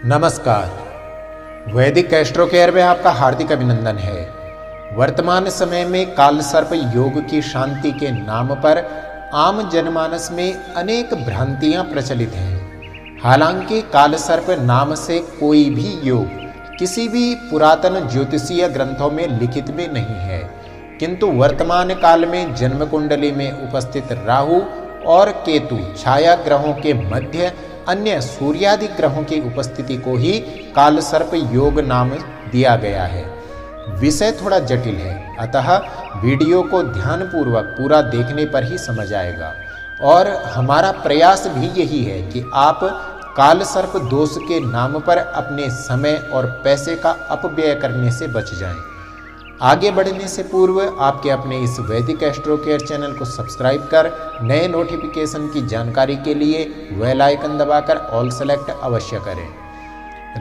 नमस्कार। वैदिक astro care में आपका हार्दिक अभिनंदन है। वर्तमान समय में काल सर्प योग की शांति के नाम पर आम जनमानस में अनेक भ्रांतियां प्रचलित हैं। हालांकि काल सर्प नाम से कोई भी योग किसी भी पुरातन ज्योतिषीय ग्रंथों में लिखित में नहीं है, किंतु वर्तमान काल में जन्म कुंडली में उपस्थित राहु और केतु छाया ग्रहों के मध्य अन्य सूर्यादि ग्रहों की उपस्थिति को ही काल सर्प योग नाम दिया गया है। विषय थोड़ा जटिल है, अतः वीडियो को ध्यानपूर्वक पूरा देखने पर ही समझ आएगा। और हमारा प्रयास भी यही है कि आप काल सर्प दोष के नाम पर अपने समय और पैसे का अपव्यय करने से बच जाएं। आगे बढ़ने से पूर्व आपके अपने इस वैदिक एस्ट्रो केयर चैनल को सब्सक्राइब कर नए नोटिफिकेशन की जानकारी के लिए बेल आइकन दबाकर ऑल सेलेक्ट अवश्य करें।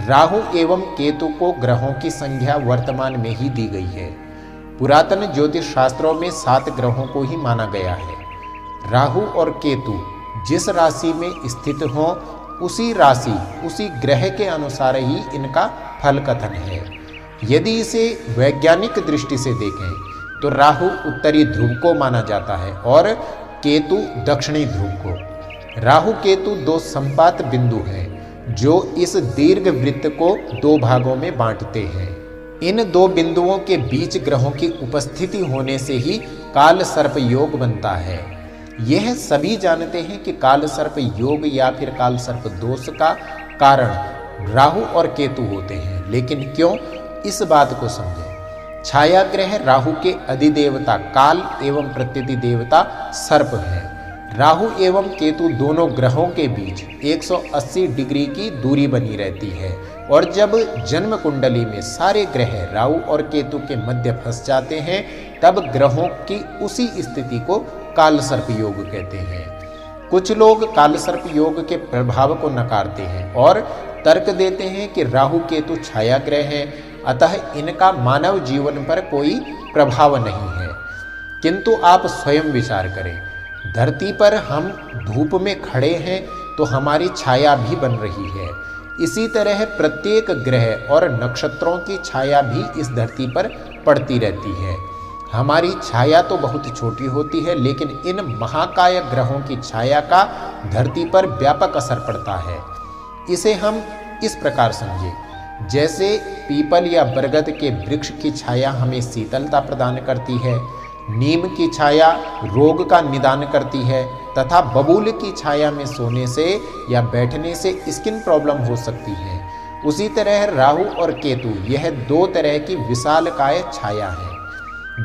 राहु एवं केतु को ग्रहों की संख्या वर्तमान में ही दी गई है। पुरातन ज्योतिष शास्त्रों में 7 ग्रहों को ही माना गया है। राहु और केतु जिस राशि में स्थित हों उसी राशि उसी ग्रह के अनुसार ही इनका फल कथन है। यदि इसे वैज्ञानिक दृष्टि से देखें तो राहु उत्तरी ध्रुव को माना जाता है और केतु दक्षिणी ध्रुव को। राहु केतु 2 संपात बिंदु हैं जो इस दीर्घ वृत्त को 2 भागों में बांटते हैं। इन 2 बिंदुओं के बीच ग्रहों की उपस्थिति होने से ही काल सर्प योग बनता है। यह सभी जानते हैं कि काल सर्प योग या फिर काल सर्प दोष का कारण राहु और केतु होते हैं, लेकिन क्यों, इस बात को समझें। छाया ग्रह राहु के अधिदेवता काल एवं प्रत्यति देवता सर्प है। राहु एवं केतु दोनों ग्रहों के बीच 180 डिग्री की दूरी बनी रहती है और जब जन्म कुंडली में सारे ग्रह राहु और केतु के मध्य फंस जाते हैं तब ग्रहों की उसी स्थिति को काल सर्प योग कहते हैं। कुछ लोग काल सर्प योग के प्रभाव को नकारते हैं और तर्क देते हैं कि राहु केतु छाया ग्रह हैं, अतः इनका मानव जीवन पर कोई प्रभाव नहीं है। किंतु आप स्वयं विचार करें, धरती पर हम धूप में खड़े हैं तो हमारी छाया भी बन रही है। इसी तरह प्रत्येक ग्रह और नक्षत्रों की छाया भी इस धरती पर पड़ती रहती है। हमारी छाया तो बहुत छोटी होती है, लेकिन इन महाकाय ग्रहों की छाया का धरती पर व्यापक असर पड़ता है। इसे हम इस प्रकार समझें, जैसे पीपल या बरगद के वृक्ष की छाया हमें शीतलता प्रदान करती है, नीम की छाया रोग का निदान करती है तथा बबूल की छाया में सोने से या बैठने से स्किन प्रॉब्लम हो सकती है। उसी तरह राहु और केतु यह 2 तरह की विशालकाय छाया है।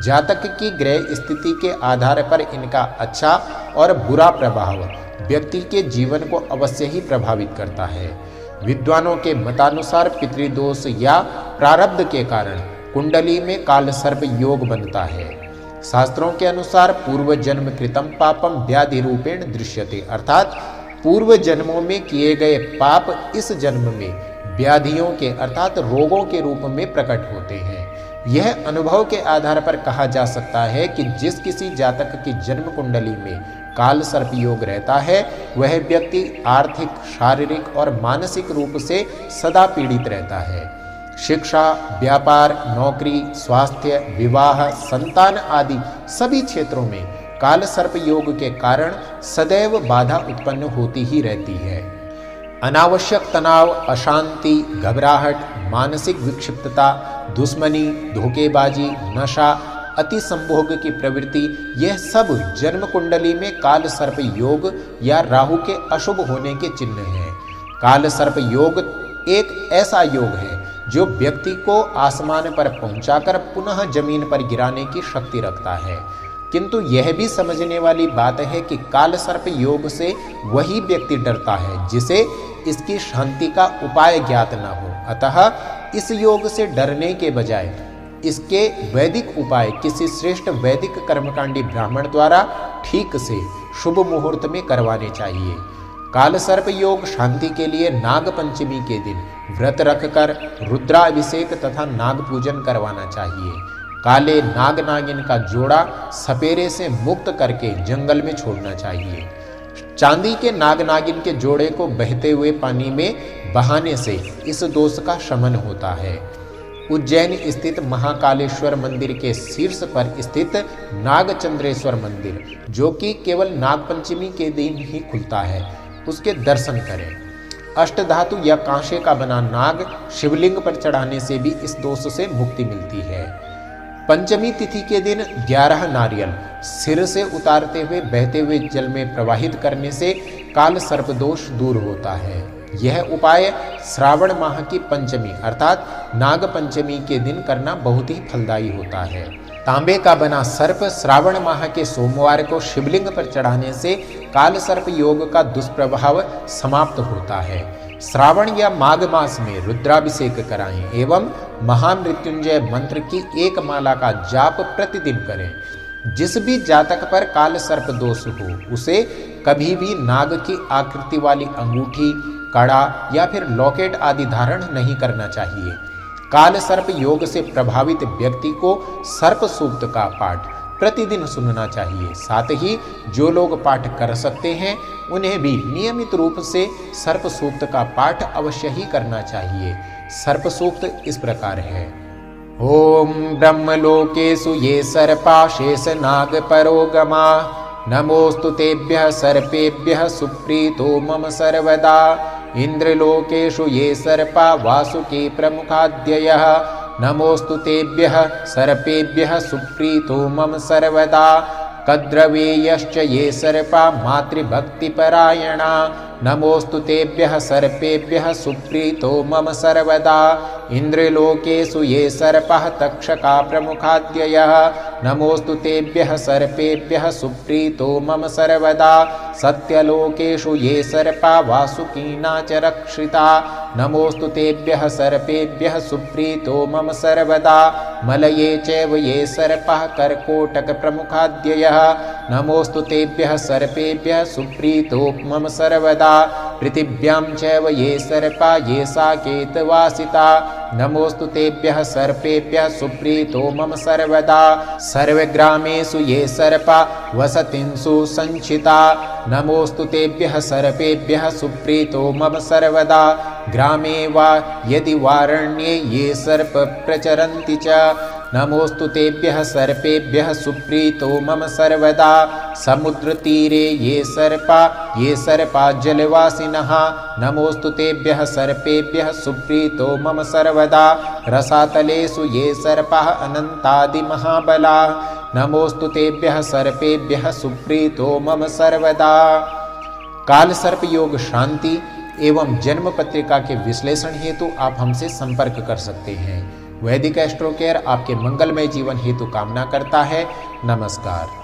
जातक की ग्रह स्थिति के आधार पर इनका अच्छा और बुरा प्रभाव व्यक्ति के जीवन को अवश्य ही प्रभावित करता है। विद्वानों के मतानुसार पितृदोष या प्रारब्ध के कारण कुंडली में काल सर्प योग बनता है। शास्त्रों के अनुसार पूर्व जन्म कृतम पापम व्याधि रूपेण दृश्यते, अर्थात पूर्व जन्मों में किए गए पाप इस जन्म में व्याधियों के अर्थात रोगों के रूप में प्रकट होते हैं। यह अनुभव के आधार पर कहा जा सकता है कि जिस किसी जातक की जन्म कुंडली में काल सर्प योग रहता है वह व्यक्ति आर्थिक, शारीरिक और मानसिक रूप से सदा पीड़ित रहता है। शिक्षा, व्यापार, नौकरी, स्वास्थ्य, विवाह, संतान आदि सभी क्षेत्रों में काल सर्प योग के कारण सदैव बाधा उत्पन्न होती ही रहती है। अनावश्यक तनाव, अशांति, घबराहट, मानसिक विक्षिप्तता, दुश्मनी, धोखेबाजी, नशा, अति संभोग की प्रवृत्ति, यह सब जन्म कुंडली में काल सर्प योग या राहु के अशुभ होने के चिन्ह हैं। काल सर्प योग एक ऐसा योग है जो व्यक्ति को आसमान पर पहुंचाकर पुनः जमीन पर गिराने की शक्ति रखता है। किंतु यह भी समझने वाली बात है कि काल सर्प योग से वही व्यक्ति डरता है जिसे इसकी शांति का उपाय ज्ञात न हो। अतः इस योग से डरने के बजाय इसके वैदिक उपाय किसी श्रेष्ठ वैदिक कर्मकांडी ब्राह्मण द्वारा ठीक से शुभ मुहूर्त में करवाने चाहिए। काल सर्प योग शांति के लिए नाग पंचमी के दिन व्रत रखकर रुद्राभिषेक तथा नाग पूजन करवाना चाहिए। काले नाग नागिन का जोड़ा सपेरे से मुक्त करके जंगल में छोड़ना चाहिए। चांदी के नाग नागिन के जोड़े को बहते हुए पानी में बहाने से इस दोष का शमन होता है। उज्जैन स्थित महाकालेश्वर मंदिर के शीर्ष पर स्थित नागचंद्रेश्वर मंदिर, जो कि केवल नागपंचमी के दिन ही खुलता है, उसके दर्शन करें। अष्टधातु या कांसे का बना नाग शिवलिंग पर चढ़ाने से भी इस दोष से मुक्ति मिलती है। पंचमी तिथि के दिन 11 नारियल सिर से उतारते हुए बहते हुए जल में प्रवाहित करने से काल सर्प दोष दूर होता है। यह उपाय श्रावण माह की पंचमी अर्थात नाग पंचमी के दिन करना बहुत ही फलदायी होता है। तांबे का बना सर्प श्रावण माह के सोमवार को शिवलिंग पर चढ़ाने से काल सर्प योग का दुष्प्रभाव समाप्त होता है। श्रावण या माघ मास में रुद्राभिषेक कराएं एवं महामृत्युंजय मंत्र की एक माला का जाप प्रतिदिन करें। जिस भी जातक पर काल सर्प दोष हो उसे कभी भी नाग की आकृति वाली अंगूठी, कड़ा या फिर लॉकेट आदि धारण नहीं करना चाहिए। काल सर्प योग से प्रभावित व्यक्ति को सर्प सूक्त का पाठ प्रतिदिन सुनना चाहिए। साथ ही जो लोग पाठ कर सकते हैं उन्हें भी नियमित रूप से सर्प सूक्त का पाठ अवश्य ही करना चाहिए। सर्प सूक्त इस प्रकार है। ओम ब्रह्मलोकेषु ये सर्पा शेष नाग परोगमा, नमोस्तु तेभ्यः सर्पेभ्यः सुप्रीतो मम सर्वदा। इंद्रलोकेषु ये सर्पा वासुकी प्रमुखाद्ययः, नमोस्तु तेभ्यः सर्पेभ्यः सुप्रीतो मम सर्वदा। कद्रवेयश्च ये सर्पा मातृभक्तिपरायणा, नमोस्तु तेभ्यः सर्पेभ्यः सुप्रीतो मम सर्वदा। इंद्रलोकेषु ये सर्पः तक्षका प्रमुखाद्ययः, नमोस्तु तेभ्यः सर्पेभ्यः सुप्रीतो मम सर्वदा। सत्यलोकेषु ये सर्पा वासुकीना च रक्षिता, नमोस्तु तेभ्यः सर्पेभ्यः सुप्रीतो मम सर्वदा। मलये चैव ये सर्पः कर्कोटक प्रमुखाद्ययः, नमोस्तु तेभ्यः सर्पेभ्यः सुप्रीतो मम सर्वदा। पृथिव्यां चैव ये सर्पा ये साकेतवासिता, नमोस्तु तेभ्यः सर्पेभ्यः सुप्रीतो मम सर्वदा। सर्वग्रामेषु ये सर्पा वसतिंषु संचिता, नमोस्तु तेभ्यः सर्पेभ्यः सुप्रीतो मम सर्वदा। ग्रामे वा यदि वारण्ये ये सर्प प्रचरन्ति च, नमोस्तु तेभ्यः सर्पेभ्यः सुप्रीतो मम सर्वदा। समुद्रतीरे ये सर्पा जलवासिनः, नमोस्तु तेभ्यः सर्पेभ्यः सुप्रीतो मम सर्वदा। रसातलेषु ये सर्पाः अनन्तादिमहाबलाः, नमोस्तु तेभ्यः सर्पेभ्यः सुप्रीतो मम सर्वदा। काल सर्प योग शांति एवं जन्म पत्रिका के विश्लेषण हेतु आप हमसे संपर्क कर सकते हैं। वैदिक एस्ट्रो केयर आपके मंगलमय जीवन हेतु कामना करता है। नमस्कार।